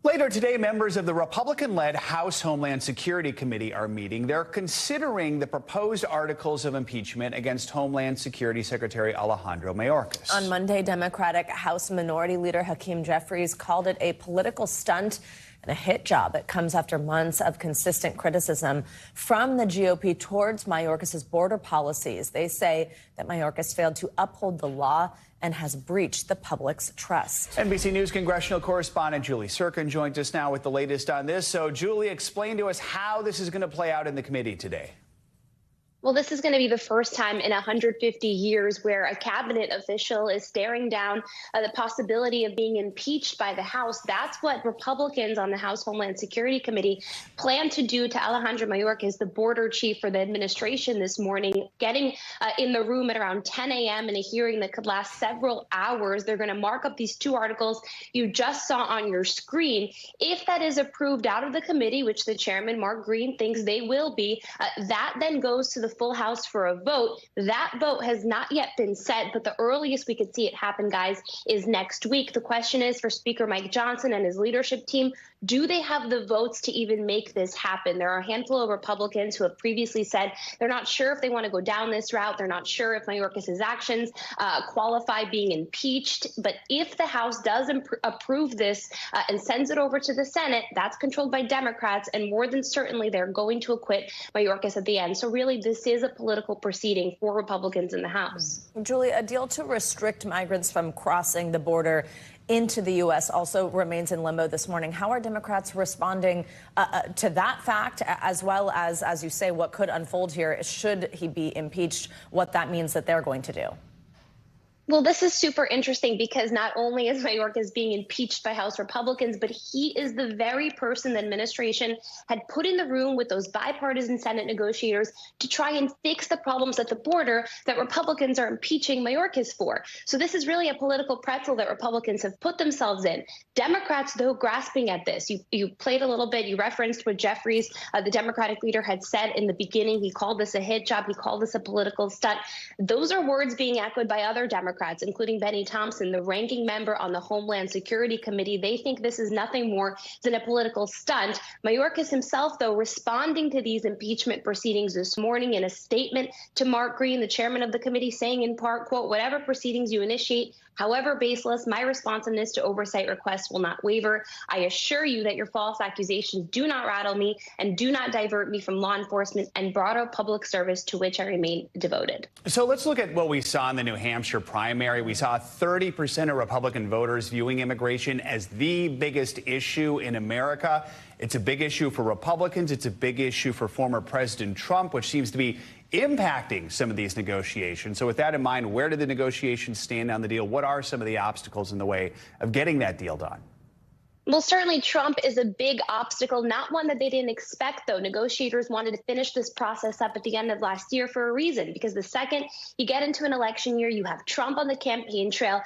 Later today, members of the Republican-led House Homeland Security Committee are meeting. They're considering the proposed articles of impeachment against Homeland Security Secretary Alejandro Mayorkas. On Monday, Democratic House Minority Leader Hakeem Jeffries called it a political stunt and a hit job. It comes after months of consistent criticism from the GOP towards Mayorkas' border policies. They say that Mayorkas failed to uphold the law and has breached the public's trust. NBC News congressional correspondent Julie Tsirkin joins us now with the latest on this. So, Julie, explain to us how this is going to play out in the committee today. Well, this is going to be the first time in 150 years where a cabinet official is staring down the possibility of being impeached by the House. That's what Republicans on the House Homeland Security Committee plan to do to Alejandro Mayorkas, the border chief for the administration this morning, getting in the room at around 10 a.m. in a hearing that could last several hours. They're going to mark up these two articles you just saw on your screen. If that is approved out of the committee, which the chairman, Mark Green, thinks they will be, that then goes to the full House for a vote. That vote has not yet been set, but the earliest we could see it happen, guys, is next week. The question is for Speaker Mike Johnson and his leadership team, do they have the votes to even make this happen? There are a handful of Republicans who have previously said they're not sure if they want to go down this route. They're not sure if Mayorkas' actions qualify being impeached. But if the House does approve this and sends it over to the Senate, that's controlled by Democrats, and more than certainly they're going to acquit Mayorkas at the end. So really, this is a political proceeding for Republicans in the House. Julie, a deal to restrict migrants from crossing the border into the U.S. also remains in limbo this morning. How are Democrats responding to that fact, as well as you say, what could unfold here should he be impeached, what that means that they're going to do? Well, this is super interesting because not only is Mayorkas being impeached by House Republicans, but he is the very person the administration had put in the room with those bipartisan Senate negotiators to try and fix the problems at the border that Republicans are impeaching Mayorkas for. So this is really a political pretzel that Republicans have put themselves in. Democrats, though, grasping at this. You played a little bit. You referenced what Jeffries, the Democratic leader, had said in the beginning. He called this a hit job. He called this a political stunt. Those are words being echoed by other Democrats, including Benny Thompson, the ranking member on the Homeland Security Committee. They think this is nothing more than a political stunt. Mayorkas himself, though, responding to these impeachment proceedings this morning in a statement to Mark Green, the chairman of the committee, saying in part, quote, "Whatever proceedings you initiate, however baseless, my responsiveness to oversight requests will not waver. I assure you that your false accusations do not rattle me and do not divert me from law enforcement and broader public service to which I remain devoted." So let's look at what we saw in the New Hampshire primary. We saw 30% of Republican voters viewing immigration as the biggest issue in America. It's a big issue for Republicans. It's a big issue for former President Trump, which seems to be impacting some of these negotiations. So with that in mind, where do the negotiations stand on the deal? What are some of the obstacles in the way of getting that deal done? Well, certainly Trump is a big obstacle, not one that they didn't expect, though. Negotiators wanted to finish this process up at the end of last year for a reason, because the second you get into an election year, you have Trump on the campaign trail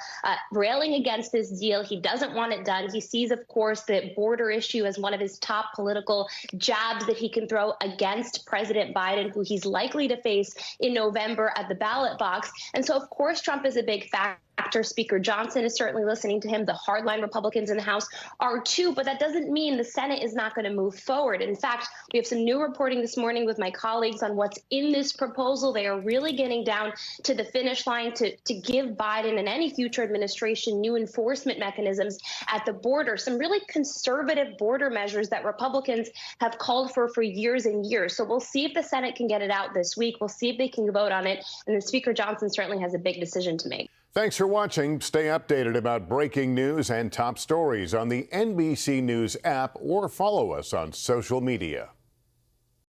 railing against this deal. He doesn't want it done. He sees, of course, the border issue as one of his top political jabs that he can throw against President Biden, who he's likely to face in November at the ballot box. And so, of course, Trump is a big factor. Speaker Johnson is certainly listening to him. The hardline Republicans in the House are too, but that doesn't mean the Senate is not going to move forward. In fact, we have some new reporting this morning with my colleagues on what's in this proposal. They are really getting down to the finish line to give Biden and any future administration new enforcement mechanisms at the border, some really conservative border measures that Republicans have called for years and years. So we'll see if the Senate can get it out this week. We'll see if they can vote on it. And then Speaker Johnson certainly has a big decision to make. Thanks for watching. Stay updated about breaking news and top stories on the NBC News app or follow us on social media.